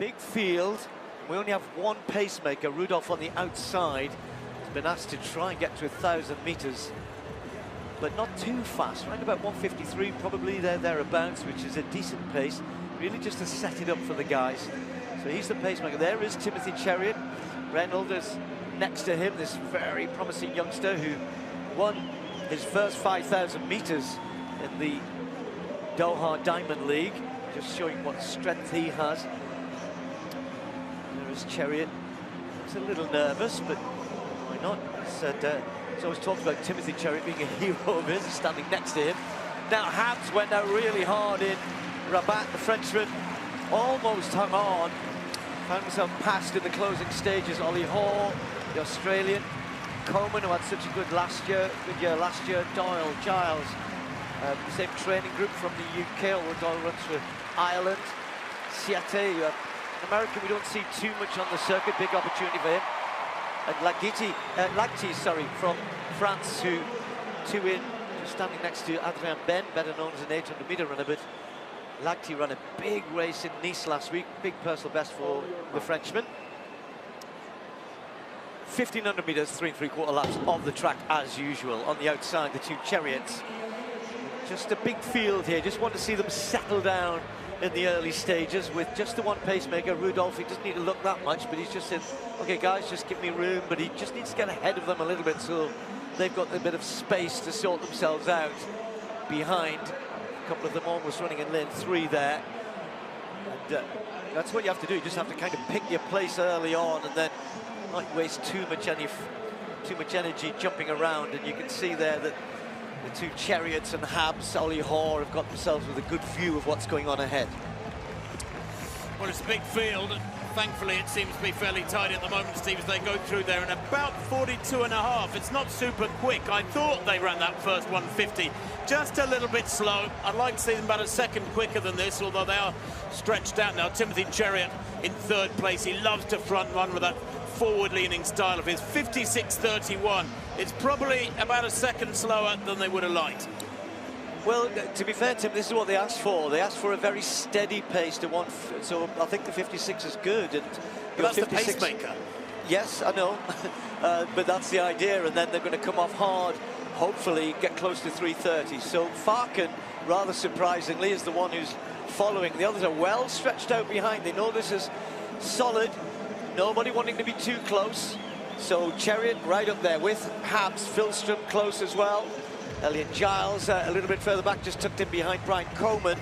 big field. We only have one pacemaker, Rudolph on the outside. He's been asked to try and get to 1,000 meters, but not too fast, around about 153 probably thereabouts, which is a decent pace, really just to set it up for the guys. So he's the pacemaker. There is Timothy Chariot. Reynolds is next to him, this very promising youngster who won his first 5,000 meters in the Doha Diamond League, just showing what strength he has. There is Chariot. He's a little nervous, but why not? He's always talked about Timothy Chariot being a hero of his, standing next to him. Now Habz went out really hard in Rabat. The Frenchman almost hung on, found himself passed in the closing stages. Ollie Hall, the Australian, Coleman, who had such a good year last year, Doyle, Giles, same training group from the UK, although Doyle runs for Ireland. Siate, an American we don't see too much on the circuit, big opportunity for him. And Lacti, from France, who two in, standing next to Adrien Ben, better known as an 800-meter runner, but Lacti ran a big race in Nice last week, big personal best for the Frenchman. 1,500 meters, 3 3/4 laps of the track as usual. On the outside, the two Chariots. Just a big field here, just want to see them settle down in the early stages with just the one pacemaker. Rudolph, he doesn't need to look that much, but he's just said, okay guys, just give me room, but he just needs to get ahead of them a little bit so they've got a bit of space to sort themselves out behind. A couple of them almost running in lane 3 there. And that's what you have to do, you just have to kind of pick your place early on and then not waste too much energy jumping around. And you can see there that the two Chariots and Habz, Ollie Hoare, have got themselves with a good view of what's going on ahead. Well, it's a big field. Thankfully, it seems to be fairly tight at the moment, Steve, as they go through there in about 42.5. It's not super quick. I thought they ran that first 150 just a little bit slow. I'd like to see them about a second quicker than this, although they are stretched out now. Timothy Chariot in 3rd place. He loves to front run with that forward-leaning style of his. 56.31. It's probably about a second slower than they would have liked. Well, to be fair, Tim, this is what they asked for. They asked for a very steady pace to one, so I think the 56 is good. And that's the pacemaker. Yes, I know, but that's the idea. And then they're going to come off hard, hopefully get close to 3:30. So Farken, rather surprisingly, is the one who's following. The others are well stretched out behind. They know this is solid. Nobody wanting to be too close. So Chariot right up there with Habz, Filstrom close as well. Elliot Giles a little bit further back, just tucked in behind Brian Coleman.